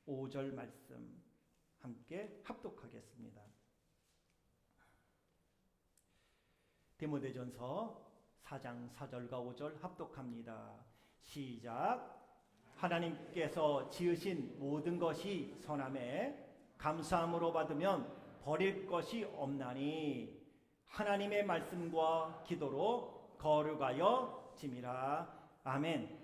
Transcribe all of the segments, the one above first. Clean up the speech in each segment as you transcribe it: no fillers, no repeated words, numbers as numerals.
5절 말씀 함께 합독하겠습니다. 디모데전서 4장 4절과 5절 합독합니다. 시작. 하나님께서 지으신 모든 것이 선함에 감사함으로 받으면 버릴 것이 없나니 하나님의 말씀과 기도로 거룩하여 짐이라. 아멘.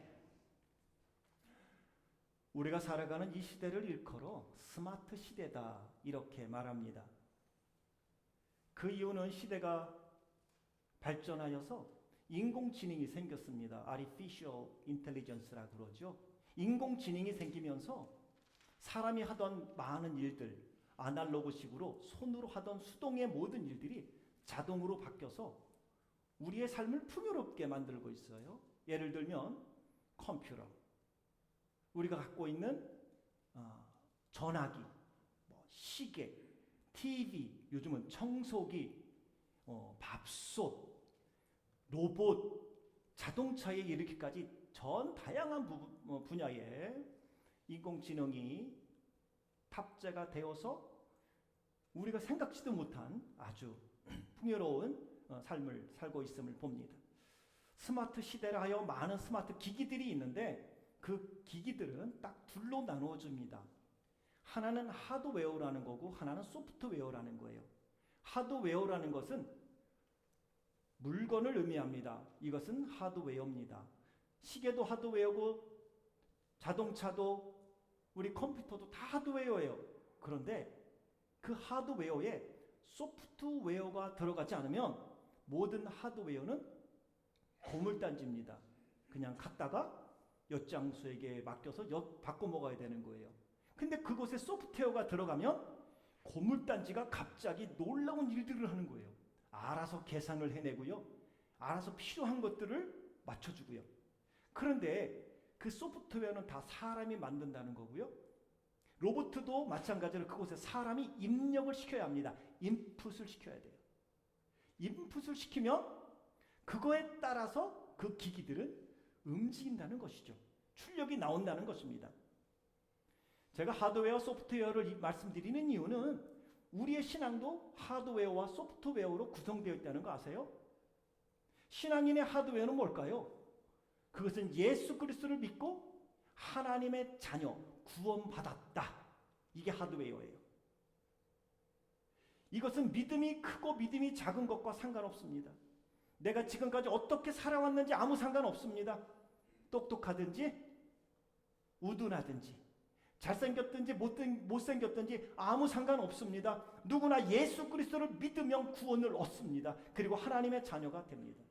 우리가 살아가는 이 시대를 일컬어 스마트 시대다 이렇게 말합니다. 그 이유는 시대가 발전하여서 인공지능이 생겼습니다. Artificial Intelligence라고 그러죠. 인공지능이 생기면서 사람이 하던 많은 일들, 아날로그식으로 손으로 하던 수동의 모든 일들이 자동으로 바뀌어서 우리의 삶을 풍요롭게 만들고 있어요. 예를 들면 컴퓨터, 우리가 갖고 있는 전화기, 시계, TV, 요즘은 청소기, 밥솥, 로봇, 자동차에 이르기까지 전 다양한 분야에 인공지능이 탑재가 되어서 우리가 생각지도 못한 아주 풍요로운 삶을 살고 있음을 봅니다. 스마트 시대라 하여 많은 스마트 기기들이 있는데 그 기기들은 딱 둘로 나누어집니다. 하나는 하드웨어라는 거고 하나는 소프트웨어라는 거예요. 하드웨어라는 것은 물건을 의미합니다. 이것은 하드웨어입니다. 시계도 하드웨어고 자동차도 우리 컴퓨터도 다 하드웨어예요. 그런데 그 하드웨어에 소프트웨어가 들어가지 않으면 모든 하드웨어는 고물단지입니다. 그냥 갖다가 엿장수에게 맡겨서 엿 바꿔 먹어야 되는 거예요. 근데 그곳에 소프트웨어가 들어가면 고물단지가 갑자기 놀라운 일들을 하는 거예요. 알아서 계산을 해내고요. 알아서 필요한 것들을 맞춰주고요. 그런데 그 소프트웨어는 다 사람이 만든다는 거고요. 로봇도 마찬가지로 그곳에 사람이 입력을 시켜야 합니다. 인풋을 시켜야 돼요. 인풋을 시키면 그거에 따라서 그 기기들은 움직인다는 것이죠. 출력이 나온다는 것입니다. 제가 하드웨어, 소프트웨어를 말씀드리는 이유는 우리의 신앙도 하드웨어와 소프트웨어로 구성되어 있다는 거 아세요? 신앙인의 하드웨어는 뭘까요? 그것은 예수 그리스도를 믿고 하나님의 자녀, 구원받았다. 이게 하드웨어예요. 이것은 믿음이 크고 믿음이 작은 것과 상관없습니다. 내가 지금까지 어떻게 살아왔는지 아무 상관없습니다. 똑똑하든지 우둔하든지 잘생겼든지 못생겼든지 아무 상관없습니다. 누구나 예수 그리스도를 믿으면 구원을 얻습니다. 그리고 하나님의 자녀가 됩니다.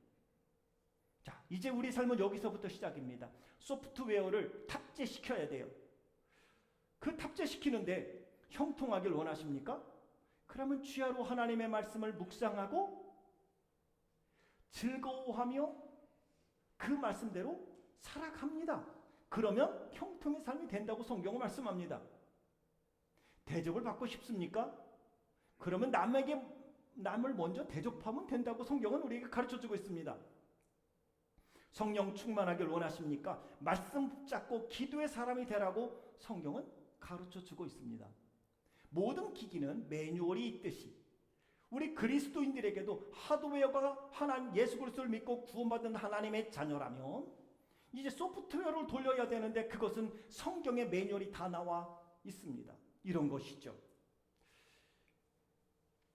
자, 이제 우리 삶은 여기서부터 시작입니다. 소프트웨어를 탑재시켜야 돼요. 그 탑재시키는데 형통하길 원하십니까? 그러면 주야로 하나님의 말씀을 묵상하고 즐거워하며 그 말씀대로 살아갑니다. 그러면 형통의 삶이 된다고 성경은 말씀합니다. 대접을 받고 싶습니까? 그러면 남을 먼저 대접하면 된다고 성경은 우리에게 가르쳐주고 있습니다. 성령 충만하길 원하십니까? 말씀 붙잡고 기도의 사람이 되라고 성경은 가르쳐주고 있습니다. 모든 기기는 매뉴얼이 있듯이 우리 그리스도인들에게도 하드웨어가 하나님 예수 그리스도를 믿고 구원받은 하나님의 자녀라면 이제 소프트웨어를 돌려야 되는데 그것은 성경의 매뉴얼이 다 나와 있습니다. 이런 것이죠.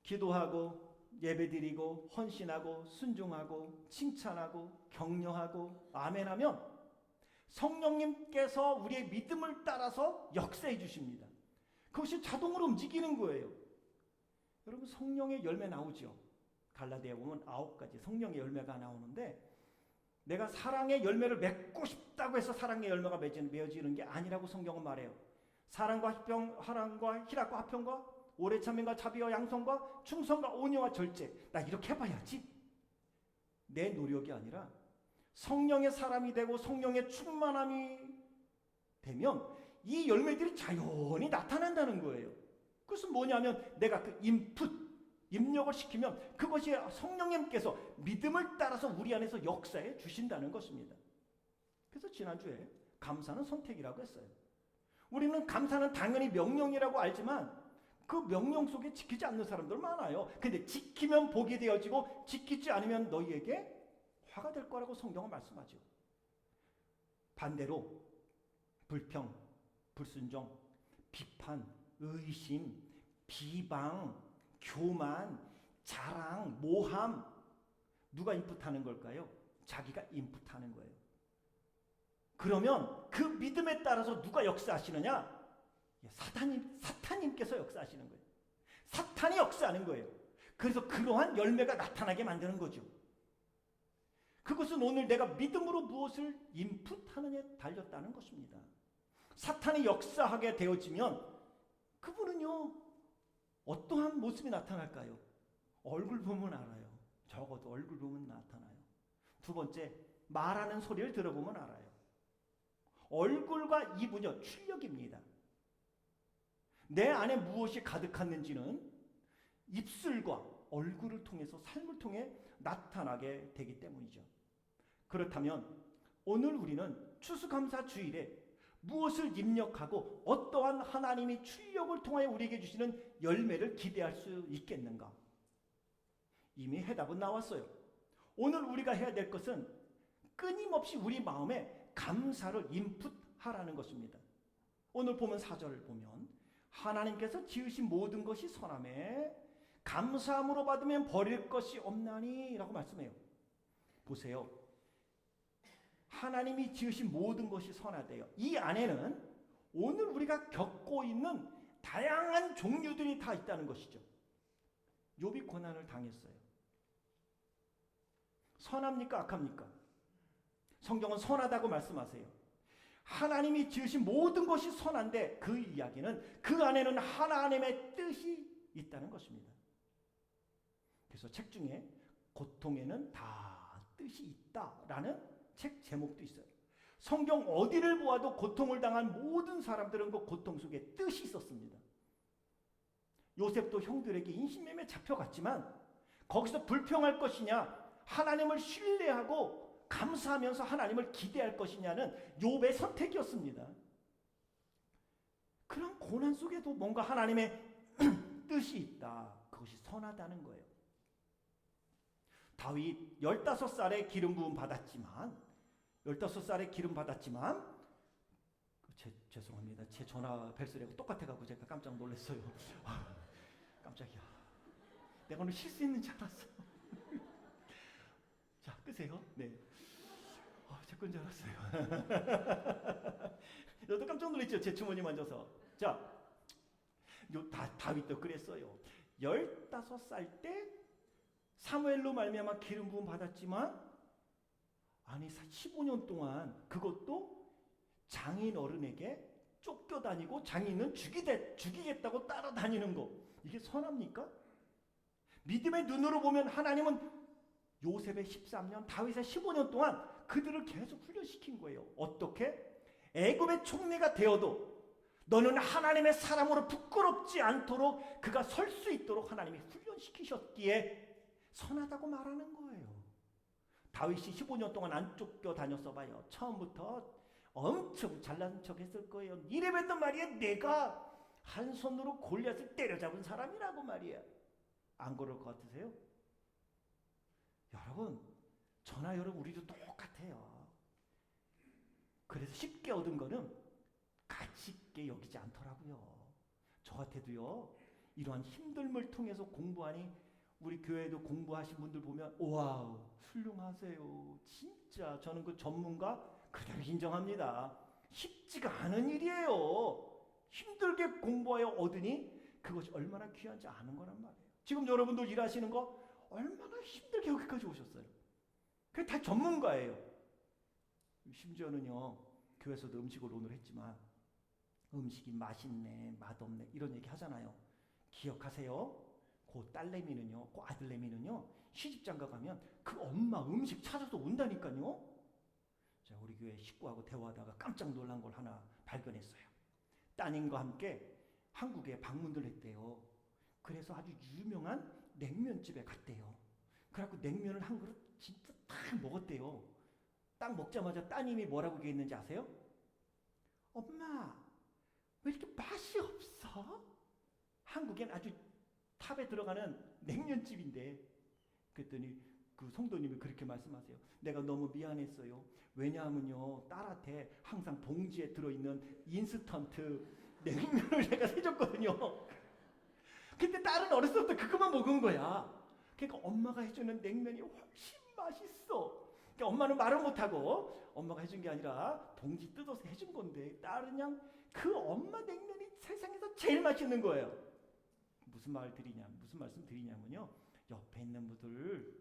기도하고 예배드리고 헌신하고 순종하고 칭찬하고 격려하고 아멘하면 성령님께서 우리의 믿음을 따라서 역사해 주십니다. 그것이 자동으로 움직이는 거예요. 여러분 성령의 열매 나오죠. 갈라디아에 보면 9가지 성령의 열매가 나오는데 내가 사랑의 열매를 맺고 싶다고 해서 사랑의 열매가 맺어지는 게 아니라고 성경은 말해요. 사랑과 희락과 화평과 오래 참음과 자비와 양성과 충성과 온유와 절제. 나 이렇게 해봐야지. 내 노력이 아니라 성령의 사람이 되고 성령의 충만함이 되면 이 열매들이 자연히 나타난다는 거예요. 그것은 뭐냐면 내가 그 입력을 시키면 그것이 성령님께서 믿음을 따라서 우리 안에서 역사해 주신다는 것입니다. 그래서 지난주에 감사는 선택이라고 했어요. 우리는 감사는 당연히 명령이라고 알지만 그 명령 속에 지키지 않는 사람들 많아요. 근데 지키면 복이 되어지고 지키지 않으면 너희에게 화가 될 거라고 성경은 말씀하죠. 반대로 불평, 불순종, 비판, 의심, 비방, 교만, 자랑, 모함, 누가 인풋하는 걸까요? 자기가 인풋하는 거예요. 그러면 그 믿음에 따라서 누가 역사하시느냐? 사탄님께서 역사하시는 거예요. 사탄이 역사하는 거예요. 그래서 그러한 열매가 나타나게 만드는 거죠. 그것은 오늘 내가 믿음으로 무엇을 인풋하느냐에 달렸다는 것입니다. 사탄이 역사하게 되어지면 그분은요, 어떠한 모습이 나타날까요? 얼굴 보면 알아요. 적어도 얼굴 보면 나타나요. 두 번째, 말하는 소리를 들어보면 알아요. 얼굴과 입은요, 출력입니다. 내 안에 무엇이 가득했는지는 입술과 얼굴을 통해서, 삶을 통해 나타나게 되기 때문이죠. 그렇다면 오늘 우리는 추수감사 주일에 무엇을 입력하고 어떠한 하나님이 출력을 통하여 우리에게 주시는 열매를 기대할 수 있겠는가? 이미 해답은 나왔어요. 오늘 우리가 해야 될 것은 끊임없이 우리 마음에 감사를 인풋하라는 것입니다. 오늘 보면 4절을 보면 하나님께서 지으신 모든 것이 선하매 감사함으로 받으면 버릴 것이 없나니 라고 말씀해요. 보세요. 하나님이 지으신 모든 것이 선하대요. 이 안에는 오늘 우리가 겪고 있는 다양한 종류들이 다 있다는 것이죠. 욥이 고난을 당했어요. 선합니까? 악합니까? 성경은 선하다고 말씀하세요. 하나님이 지으신 모든 것이 선한데 그 이야기는 그 안에는 하나님의 뜻이 있다는 것입니다. 그래서 책 중에 고통에는 다 뜻이 있다라는 책 제목도 있어요. 성경 어디를 보아도 고통을 당한 모든 사람들은 그 고통 속에 뜻이 있었습니다. 요셉도 형들에게 인신매매 잡혀갔지만 거기서 불평할 것이냐, 하나님을 신뢰하고 감사하면서 하나님을 기대할 것이냐는 욥의 선택이었습니다. 그런 고난 속에도 뭔가 하나님의 뜻이 있다. 그것이 선하다는 거예요. 다윗 15살에 기름 부음 받았지만 죄송합니다. 제 전화 벨소리하고 똑같아가지고 제가 깜짝 놀랐어요. 깜짝이야. 내가 오늘 쉴 수 있는 줄 알았어. 자, 끄세요. 네. 제 건 줄 알았어요. 너도 깜짝 놀랐죠? 제 주머니 만져서. 자, 다윗도 그랬어요. 15살 때 사무엘로 말미암아 기름 부음 받았지만 15년 동안 그것도 장인 어른에게 쫓겨다니고 장인은 죽이겠다고 따라다니는 거, 이게 선합니까? 믿음의 눈으로 보면 하나님은 요셉의 13년, 다윗의 15년 동안 그들을 계속 훈련시킨 거예요. 어떻게? 애굽의 총리가 되어도 너는 하나님의 사람으로 부끄럽지 않도록 그가 설 수 있도록 하나님이 훈련시키셨기에 선하다고 말하는 거예요. 다윗이 15년 동안 안 쫓겨다녔어 봐요. 처음부터 엄청 잘난 척 했을 거예요. 이래봬도 말이야, 내가 한 손으로 골리앗을 때려잡은 사람이라고 말이야. 안 그럴 것 같으세요? 여러분, 저나 여러분 우리도 똑같아요. 그래서 쉽게 얻은 거는 가치 있게 여기지 않더라고요. 저 같아도요, 이러한 힘듦을 통해서 공부하니 우리 교회도 공부하신 분들 보면 와우, 훌륭하세요. 진짜 저는 그 전문가 그대로 인정합니다. 쉽지가 않은 일이에요. 힘들게 공부하여 얻으니 그것이 얼마나 귀한지 아는 거란 말이에요. 지금 여러분들 일하시는 거 얼마나 힘들게 여기까지 오셨어요. 그게 다 전문가예요. 심지어는요, 교회에서도 음식을 오늘 했지만 음식이 맛있네, 맛없네 이런 얘기 하잖아요. 기억하세요? 그 딸내미는요, 그 아들내미는요, 시집장가 가면 그 엄마 음식 찾아서 온다니까요. 자, 우리 교회 식구하고 대화하다가 깜짝 놀란 걸 하나 발견했어요. 따님과 함께 한국에 방문을 했대요. 그래서 아주 유명한 냉면집에 갔대요. 그래갖고 냉면을 한 그릇 진짜 딱 먹었대요. 딱 먹자마자 따님이 뭐라고 얘기했는지 아세요? 엄마, 왜 이렇게 맛이 없어? 한국엔 아주 탑에 들어가는 냉면집인데, 그랬더니 그 성도님이 그렇게 말씀하세요. 내가 너무 미안했어요. 왜냐하면요, 딸한테 항상 봉지에 들어있는 인스턴트 냉면을 내가 해줬거든요. 근데 딸은 어렸을 때부터 그것만 먹은 거야. 그러니까 엄마가 해주는 냉면이 훨씬 맛있어. 그러니까 엄마는 말을 못하고 엄마가 해준 게 아니라 봉지 뜯어서 해준 건데, 딸은 그냥 그 엄마 냉면이 세상에서 제일 맛있는 거예요. 무슨 말씀 드리냐면요, 옆에 있는 분들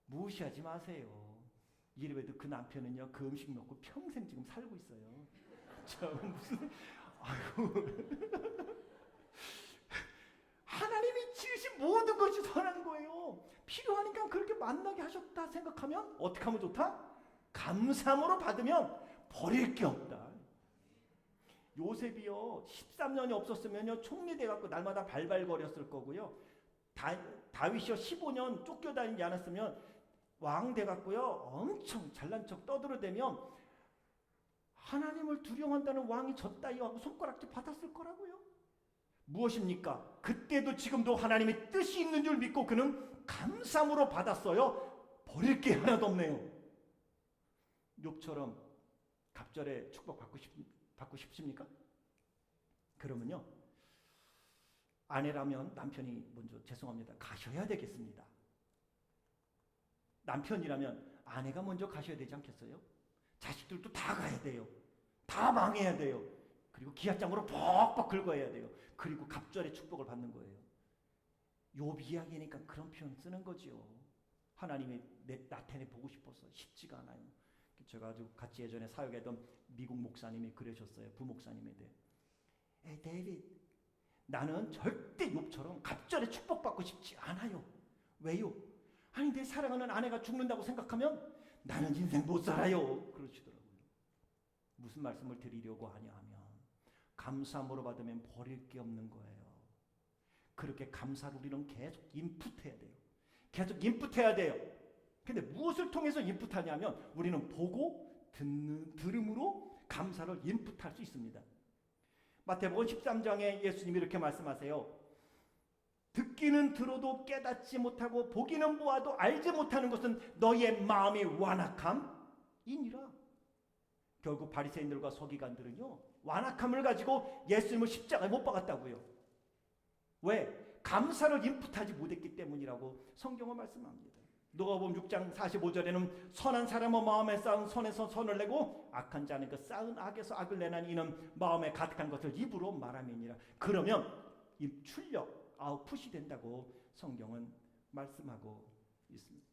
무시하지 마세요. 이래봬도 그 남편은요, 그 음식 먹고 평생 지금 살고 있어요. 저 무슨, 아이고. 하나님이 지으신 모든 것이 선한 거예요. 필요하니까 그렇게 만나게 하셨다 생각하면 어떻게 하면 좋다? 감사함으로 받으면 버릴 게 없다. 요셉이요, 13년이 없었으면요, 총리 돼갖고 날마다 발발거렸을 거고요. 다윗이요, 15년 쫓겨다니지 않았으면 왕 돼갖고요, 엄청 잘난 척 떠들어대면 하나님을 두려워한다는 왕이 졌다 이하고 손가락질 받았을 거라고요. 무엇입니까? 그때도 지금도 하나님의 뜻이 있는 줄 믿고 그는 감사함으로 받았어요. 버릴 게 하나도 없네요. 욥처럼 갑절에 축복 받고 싶습니까? 그러면요, 아내라면 남편이 먼저 죄송합니다 가셔야 되겠습니다. 남편이라면 아내가 먼저 가셔야 되지 않겠어요? 자식들도 다 가야 돼요. 다 망해야 돼요. 그리고 기아장으로 벅벅 긁어야 돼요. 그리고 갑절의 축복을 받는 거예요. 욥 이야기니까 그런 표현 쓰는 거지요. 하나님이 나타내 보고 싶어서 쉽지가 않아요. 제가 아주 같이 예전에 사역했던 미국 목사님이 그러셨어요. 부목사님에 대해. 에이 데이빗, 나는 절대 욥처럼 갑절에 축복받고 싶지 않아요. 왜요? 아니 내 사랑하는 아내가 죽는다고 생각하면 나는 인생 못 살아요. 그러시더라고요. 무슨 말씀을 드리려고 하냐 하면, 감사함으로 받으면 버릴 게 없는 거예요. 그렇게 감사를 우리는 계속 인풋해야 돼요. 계속 인풋해야 돼요. 근데 무엇을 통해서 인풋하냐면 우리는 보고 들음으로 감사를 인풋할 수 있습니다. 마태복음 13장에 예수님이 이렇게 말씀하세요. 듣기는 들어도 깨닫지 못하고 보기는 보아도 알지 못하는 것은 너희의 마음이 완악함이니라. 결국 바리새인들과 서기관들은요, 완악함을 가지고 예수님을 십자가에 못 박았다고요. 왜? 감사를 인풋하지 못했기 때문이라고 성경은 말씀합니다. 누가복음 6장 45절에는 선한 사람은 마음에 쌓은 선에서 선을 내고 악한 자는 그 쌓은 악에서 악을 내나니 이는 마음에 가득한 것을 입으로 말함이니라. 그러면 이 출력, 아웃풋이 된다고 성경은 말씀하고 있습니다.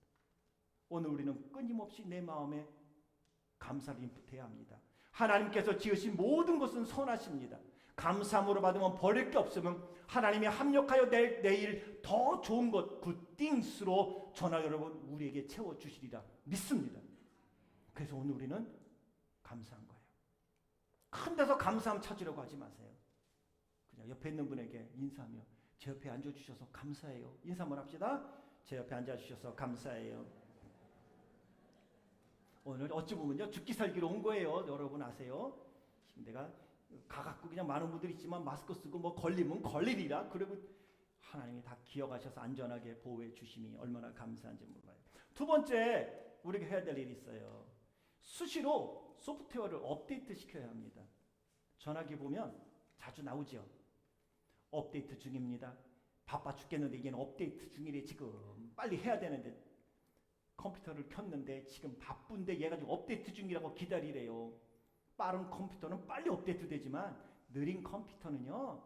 오늘 우리는 끊임없이 내 마음에 감사를 인풋해야 합니다. 하나님께서 지으신 모든 것은 선하십니다. 감사함으로 받으면 버릴 게 없으면 하나님이 합력하여 내일 더 좋은 것, 굿띵스로 저나 여러분 우리에게 채워주시리라 믿습니다. 그래서 오늘 우리는 감사한 거예요. 큰 데서 감사함 찾으려고 하지 마세요. 그냥 옆에 있는 분에게 인사하며 제 옆에 앉아주셔서 감사해요. 인사 한번 합시다. 제 옆에 앉아주셔서 감사해요. 오늘 어찌 보면요, 죽기 살기로 온 거예요. 여러분 아세요? 지금 내가 가갖고 그냥 많은 분들이 있지만 마스크 쓰고 뭐 걸리면 걸리리라. 그리고 하나님이 다 기억하셔서 안전하게 보호해 주심이 얼마나 감사한지 몰라요. 두 번째 우리가 해야 될 일이 있어요. 수시로 소프트웨어를 업데이트 시켜야 합니다. 전화기 보면 자주 나오죠. 업데이트 중입니다. 바빠 죽겠는데 이게 업데이트 중이래. 지금 빨리 해야 되는데 컴퓨터를 켰는데 지금 바쁜데 얘가 지금 업데이트 중이라고 기다리래요. 빠른 컴퓨터는 빨리 업데이트 되지만 느린 컴퓨터는요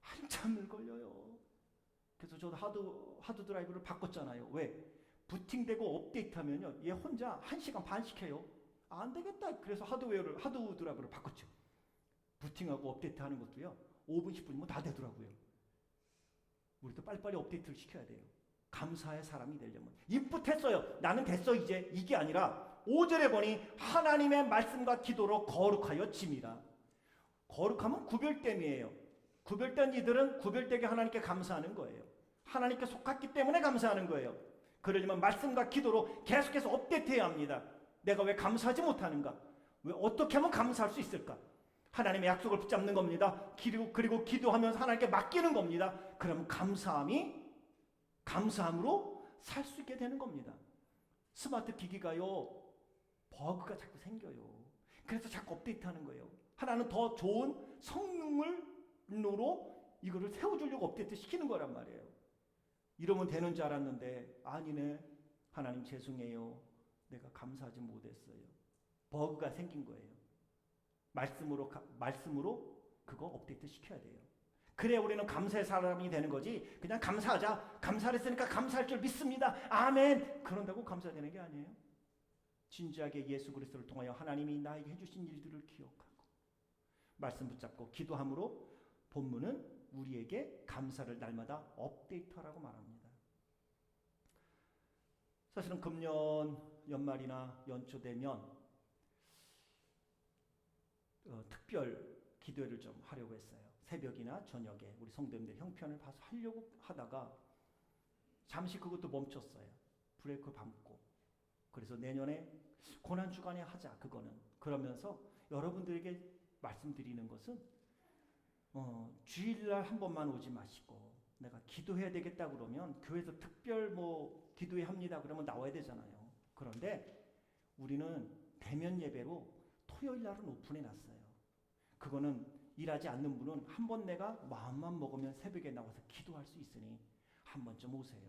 한참을 걸려요. 그래서 저도 하드 드라이브를 바꿨잖아요. 왜? 부팅되고 업데이트하면요 얘 혼자 1시간 반씩 해요. 안 되겠다. 그래서 하드 드라이브를 바꿨죠. 부팅하고 업데이트하는 것도요 5분 10분이면 다 되더라고요. 우리도 빨리빨리 업데이트를 시켜야 돼요. 감사의 사람이 되려면. 인풋했어요. 나는 됐어 이제. 이게 아니라 5절에 보니 하나님의 말씀과 기도로 거룩하여 짐이라. 거룩하면 구별됨이에요. 구별된 이들은 구별되게 하나님께 감사하는 거예요. 하나님께 속했기 때문에 감사하는 거예요. 그러려면 말씀과 기도로 계속해서 업데이트해야 합니다. 내가 왜 감사하지 못하는가? 왜 어떻게 하면 감사할 수 있을까? 하나님의 약속을 붙잡는 겁니다. 그리고 기도하면서 하나님께 맡기는 겁니다. 그럼 감사함으로 살 수 있게 되는 겁니다. 스마트 기기가요, 버그가 자꾸 생겨요. 그래서 자꾸 업데이트하는 거예요. 하나는 더 좋은 성능으로 이거를 세워주려고 업데이트 시키는 거란 말이에요. 이러면 되는 줄 알았는데 아니네. 하나님 죄송해요. 내가 감사하지 못했어요. 버그가 생긴 거예요. 말씀으로 그거 업데이트 시켜야 돼요. 그래야 우리는 감사의 사람이 되는 거지. 그냥 감사하자. 감사를 했으니까 감사할 줄 믿습니다. 아멘. 그런다고 감사되는 게 아니에요. 진지하게 예수 그리스도를 통하여 하나님이 나에게 해주신 일들을 기억하고 말씀 붙잡고 기도함으로 본문은 우리에게 감사를 날마다 업데이트하라고 말합니다. 사실은 금년 연말이나 연초 되면 특별 기도회를 좀 하려고 했어요. 새벽이나 저녁에 우리 성도님들 형편을 봐서 하려고 하다가 잠시 그것도 멈췄어요. 브레이크 밟고. 그래서 내년에 고난주간에 하자. 그거는. 그러면서 여러분들에게 말씀드리는 것은 주일날 한 번만 오지 마시고 내가 기도해야 되겠다 그러면 교회에서 특별 기도회 합니다. 그러면 나와야 되잖아요. 그런데 우리는 대면 예배로 토요일 날은 오픈해 놨어요. 그거는 일하지 않는 분은 한 번 내가 마음만 먹으면 새벽에 나와서 기도할 수 있으니 한 번쯤 오세요.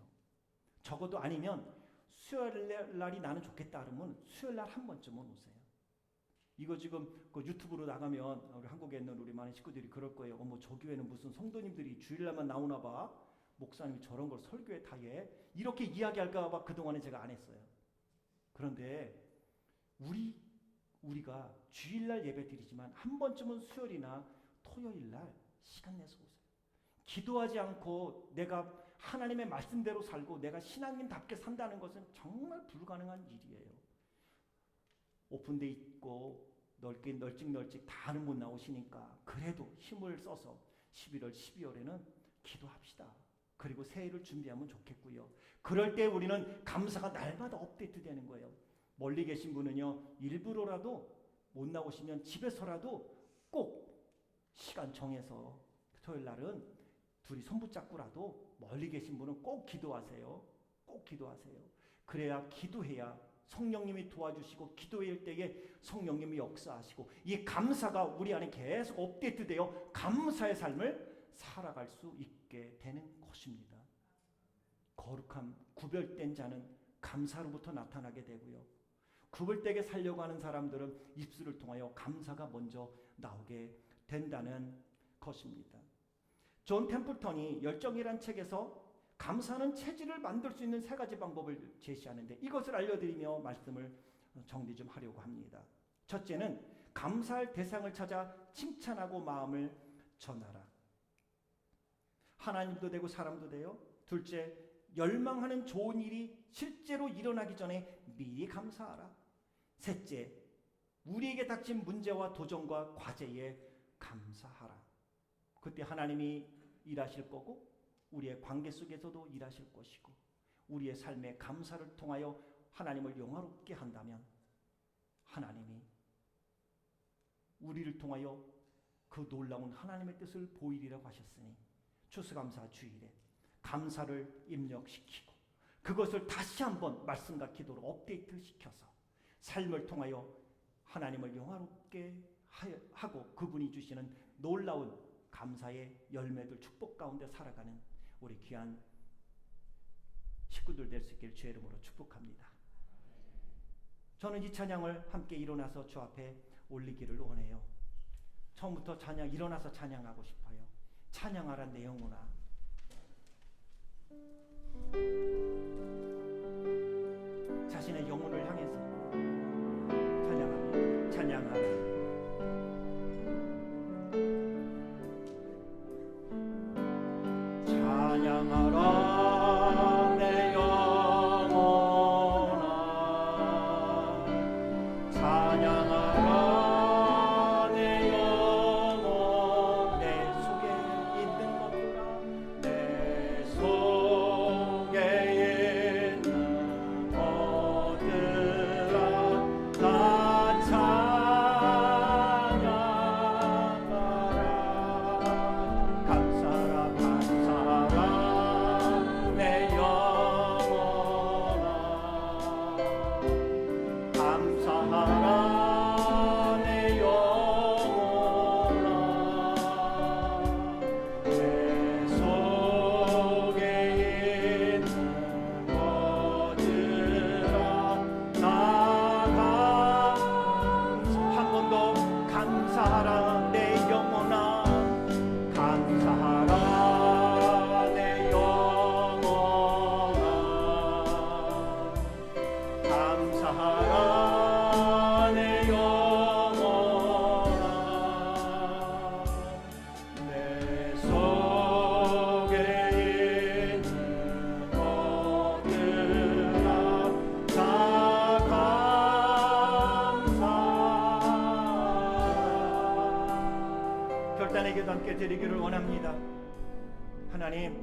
적어도 아니면 수요일 날이 나는 좋겠다 그러면 수요일 날 한 번쯤은 오세요. 이거 지금 그 유튜브로 나가면 우리 한국에 있는 우리 많은 식구들이 그럴 거예요. 어머 저 교회는 무슨 성도님들이 주일날만 나오나 봐. 목사님이 저런 걸 설교에 다 해. 이렇게 이야기할까 봐 그동안에 제가 안 했어요. 그런데 우리가 주일날 예배 드리지만 한 번쯤은 수요일이나 토요일날 시간 내서 오세요. 기도하지 않고 내가 하나님의 말씀대로 살고 내가 신앙인답게 산다는 것은 정말 불가능한 일이에요. 오픈돼 있고 널찍 다는 못 나오시니까 그래도 힘을 써서 11월, 12월에는 기도합시다. 그리고 새해를 준비하면 좋겠고요. 그럴 때 우리는 감사가 날마다 업데이트 되는 거예요. 멀리 계신 분은요, 일부러라도 못 나오시면 집에서라도 꼭 시간 정해서 토요일 날은 둘이 손붙잡고라도 멀리 계신 분은 꼭 기도하세요. 꼭 기도하세요. 그래야 기도해야 성령님이 도와주시고 기도할 때에 성령님이 역사하시고 이 감사가 우리 안에 계속 업데이트되어 감사의 삶을 살아갈 수 있게 되는 것입니다. 거룩함, 구별된 자는 감사로부터 나타나게 되고요. 구별되게 살려고 하는 사람들은 입술을 통하여 감사가 먼저 나오게 된다는 것입니다. 존 템플턴이 열정이란 책에서 감사는 체질을 만들 수 있는 3가지 방법을 제시하는데 이것을 알려드리며 말씀을 정리 좀 하려고 합니다. 첫째는 감사할 대상을 찾아 칭찬하고 마음을 전하라. 하나님도 되고 사람도 돼요. 둘째, 열망하는 좋은 일이 실제로 일어나기 전에 미리 감사하라. 셋째, 우리에게 닥친 문제와 도전과 과제에 감사하라. 그때 하나님이 일하실 거고 우리의 관계 속에서도 일하실 것이고 우리의 삶의 감사를 통하여 하나님을 영화롭게 한다면 하나님이 우리를 통하여 그 놀라운 하나님의 뜻을 보이리라고 하셨으니 추수감사 주일에 감사를 입력시키고 그것을 다시 한번 말씀과 기도로 업데이트 시켜서 삶을 통하여 하나님을 영화롭게 하고 그분이 주시는 놀라운 감사의 열매들 축복 가운데 살아가는 우리 귀한 식구들 될 수 있기를 주의 이름으로 축복합니다. 저는 이 찬양을 함께 일어나서 주 앞에 올리기를 원해요. 처음부터 일어나서 찬양하고 싶어요. 찬양하란 내용으로나 자신의 영혼을 향해서 찬양합니다. 찬양하라. 찬양하라 내 영혼아 찬양하라 내 영혼 내 속에 있는 것들아 내 속에 있는 것들아 다 찬양하라 내 속에 있는 것들아 다 감사하라. 결단의 기도 함께 드리기를 원합니다. 하나님,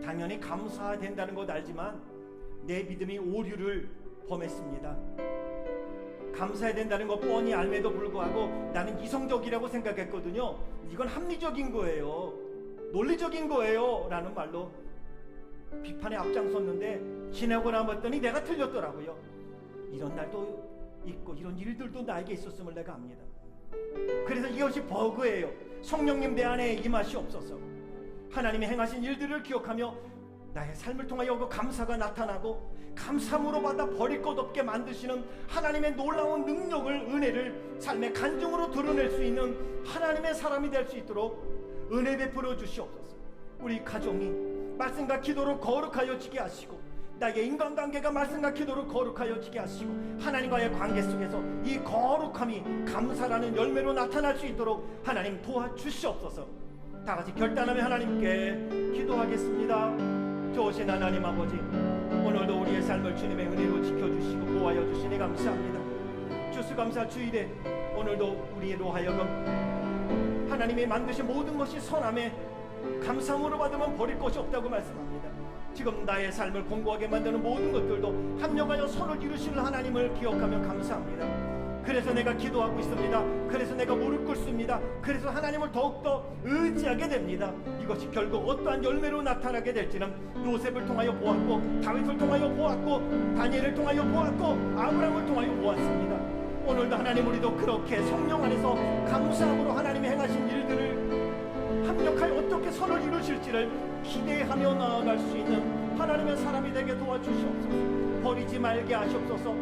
당연히 감사해야 된다는 것 알지만 내 믿음이 오류를 범했습니다. 감사해야 된다는 것 뻔히 알매도 불구하고 나는 이성적이라고 생각했거든요. 이건 합리적인 거예요, 논리적인 거예요 라는 말로 비판에 앞장섰는데 지나고 나봤더니 내가 틀렸더라고요. 이런 날도 있고 이런 일들도 나에게 있었음을 내가 압니다. 그래서 이것이 버그예요. 성령님 내 안에 임하시옵소서. 하나님이 행하신 일들을 기억하며 나의 삶을 통하여 그 감사가 나타나고 감사함으로 받아 버릴 것 없게 만드시는 하나님의 놀라운 능력을, 은혜를 삶의 간증으로 드러낼 수 있는 하나님의 사람이 될 수 있도록 은혜 베풀어 주시옵소서. 우리 가정이 말씀과 기도로 거룩하여 지게 하시고 나의 인간관계가 말씀과 기도로 거룩하여 지게 하시고 하나님과의 관계 속에서 이 거룩함이 감사라는 열매로 나타날 수 있도록 하나님 도와주시옵소서. 다같이 결단하며 하나님께 기도하겠습니다. 좋으신 하나님 아버지, 오늘도 우리의 삶을 주님의 은혜로 지켜주시고 보호하여 주시니 감사합니다. 추수감사 주일에 오늘도 우리로 하여금 하나님이 만드신 모든 것이 선함에 감사함으로 받으면 버릴 것이 없다고 말씀합니다. 지금 나의 삶을 공고하게 만드는 모든 것들도 합력하여 선을 이루시는 하나님을 기억하며 감사합니다. 그래서 내가 기도하고 있습니다. 그래서 내가 무릎 꿇습니다. 그래서 하나님을 더욱더 의지하게 됩니다. 이것이 결국 어떠한 열매로 나타나게 될지는 요셉을 통하여 보았고 다윗을 통하여 보았고 다니엘을 통하여 보았고 아브라함을 통하여 보았습니다. 오늘도 하나님, 우리도 그렇게 성령 안에서 감사함으로 하나님이 행하신 일들을 합력하여 어떻게 선을 이루실지를 기대하며 나아갈 수 있는 하나님의 사람이 되게 도와주시옵소서. 버리지 말게 하시옵소서.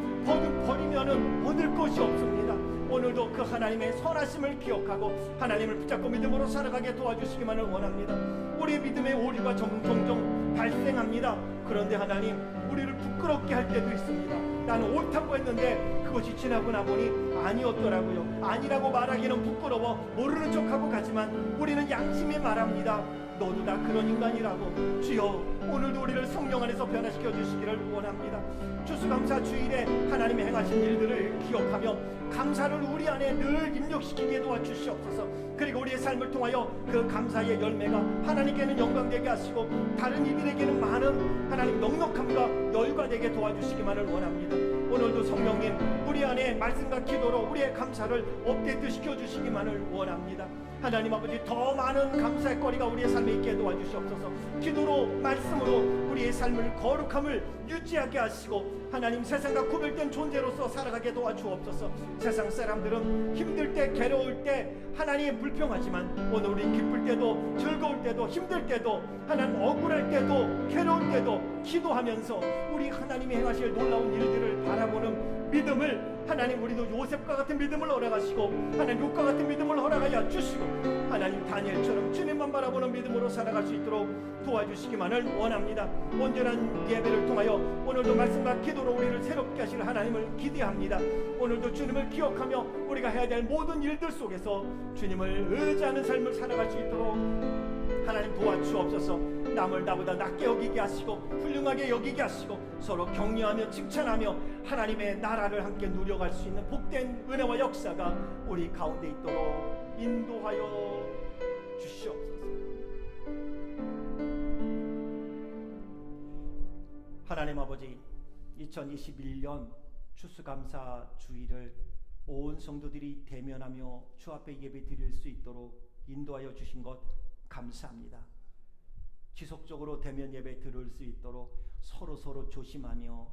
버리면은 얻을 것이 없습니다. 오늘도 그 하나님의 선하심을 기억하고 하나님을 붙잡고 믿음으로 살아가게 도와주시기만을 원합니다. 우리의 믿음의 오류가 종종 발생합니다. 그런데 하나님, 우리를 부끄럽게 할 때도 있습니다. 나는 옳다고 했는데 그것이 지나고 나보니 아니었더라고요. 아니라고 말하기는 부끄러워 모르는 척하고 가지만 우리는 양심이 말합니다. 너도 다 그런 인간이라고. 주여, 오늘도 우리를 성령 안에서 변화시켜 주시기를 원합니다. 추수감사 주일에 하나님이 행하신 일들을 기억하며 감사를 우리 안에 늘 입력시키게 도와주시옵소서. 그리고 우리의 삶을 통하여 그 감사의 열매가 하나님께는 영광되게 하시고 다른 이들에게는 많은 하나님 넉넉함과 여유가 되게 도와주시기만을 원합니다. 오늘도 성령님, 우리 안에 말씀과 기도로 우리의 감사를 업데이트 시켜주시기만을 원합니다. 하나님 아버지, 더 많은 감사의 거리가 우리의 삶에 있게 도와주시옵소서. 기도로, 말씀으로 우리의 삶을 거룩함을 유지하게 하시고 하나님, 세상과 구별된 존재로서 살아가게 도와주옵소서. 세상 사람들은 힘들 때, 괴로울 때 하나님 불평하지만 오늘 우리 기쁠 때도, 즐거울 때도, 힘들 때도, 하나님 억울할 때도, 괴로울 때도 기도하면서 우리 하나님이 행하실 놀라운 일들을 바라보는 믿음을, 하나님, 우리도 요셉과 같은 믿음을 허락하시고 하나님 룻과 같은 믿음을 허락하여 주시고 하나님 다니엘처럼 주님만 바라보는 믿음으로 살아갈 수 있도록 도와주시기만을 원합니다. 온전한 예배를 통하여 오늘도 말씀과 기도로 우리를 새롭게 하실 하나님을 기대합니다. 오늘도 주님을 기억하며 우리가 해야 될 모든 일들 속에서 주님을 의지하는 삶을 살아갈 수 있도록 하나님 도와주옵소서. 남을 나보다 낮게 여기게 하시고 훌륭하게 여기게 하시고 서로 격려하며 칭찬하며 하나님의 나라를 함께 누려갈 수 있는 복된 은혜와 역사가 우리 가운데 있도록 인도하여 주시옵소서. 하나님 아버지, 2021년 추수감사 주일을 온 성도들이 대면하며 주 앞에 예배 드릴 수 있도록 인도하여 주신 것 감사합니다. 지속적으로 대면 예배 드릴 수 있도록 서로 조심하며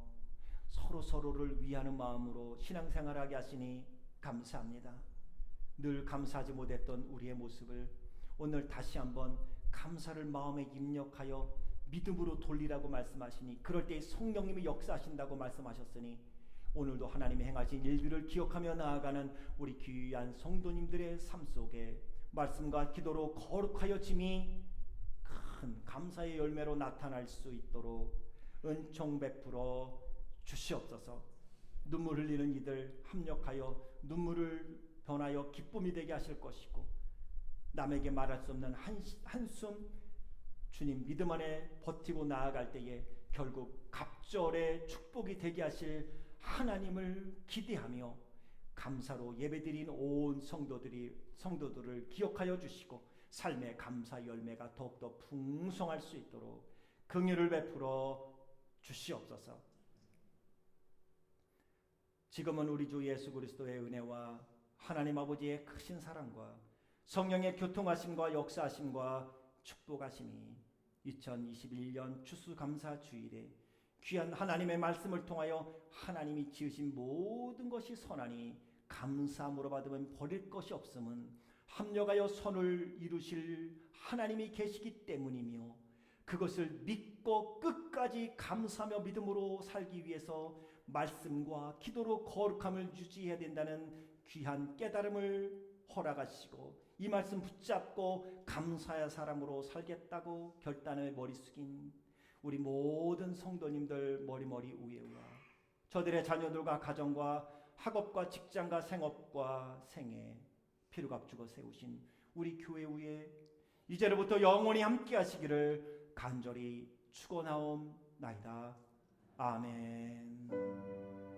서로를 위하는 마음으로 신앙생활하게 하시니 감사합니다. 늘 감사하지 못했던 우리의 모습을 오늘 다시 한번 감사를 마음에 입력하여 믿음으로 돌리라고 말씀하시니 그럴 때 성령님이 역사하신다고 말씀하셨으니 오늘도 하나님이 행하신 일들을 기억하며 나아가는 우리 귀한 성도님들의 삶 속에 말씀과 기도로 거룩하여짐이 큰 감사의 열매로 나타날 수 있도록 은총 베풀어 주시옵소서. 눈물 흘리는 이들 합력하여 눈물을 변하여 기쁨이 되게 하실 것이고 남에게 말할 수 없는 한숨 주님 믿음 안에 버티고 나아갈 때에 결국 갑절의 축복이 되게 하실 하나님을 기대하며 감사로 예배드린 온 성도들을 기억하여 주시고 삶의 감사 열매가 더욱더 풍성할 수 있도록 긍휼을 베풀어 주시옵소서. 지금은 우리 주 예수 그리스도의 은혜와 하나님 아버지의 크신 사랑과 성령의 교통하심과 역사하심과 축복하심이 2021년 추수감사 주일에 귀한 하나님의 말씀을 통하여 하나님이 지으신 모든 것이 선하니 감사함으로 받으면 버릴 것이 없음은 합력하여 선을 이루실 하나님이 계시기 때문이며 그것을 믿고 끝까지 감사하며 믿음으로 살기 위해서 말씀과 기도로 거룩함을 유지해야 된다는 귀한 깨달음을 허락하시고 이 말씀 붙잡고 감사의 사람으로 살겠다고 결단을 머리 숙인 우리 모든 성도님들 머리머리 위에와 저들의 자녀들과 가정과 학업과 직장과 생업과 생애 피를 값주고 세우신 우리 교회 위에 이제로부터 영원히 함께 하시기를 간절히 축원하옵나이다. 아멘.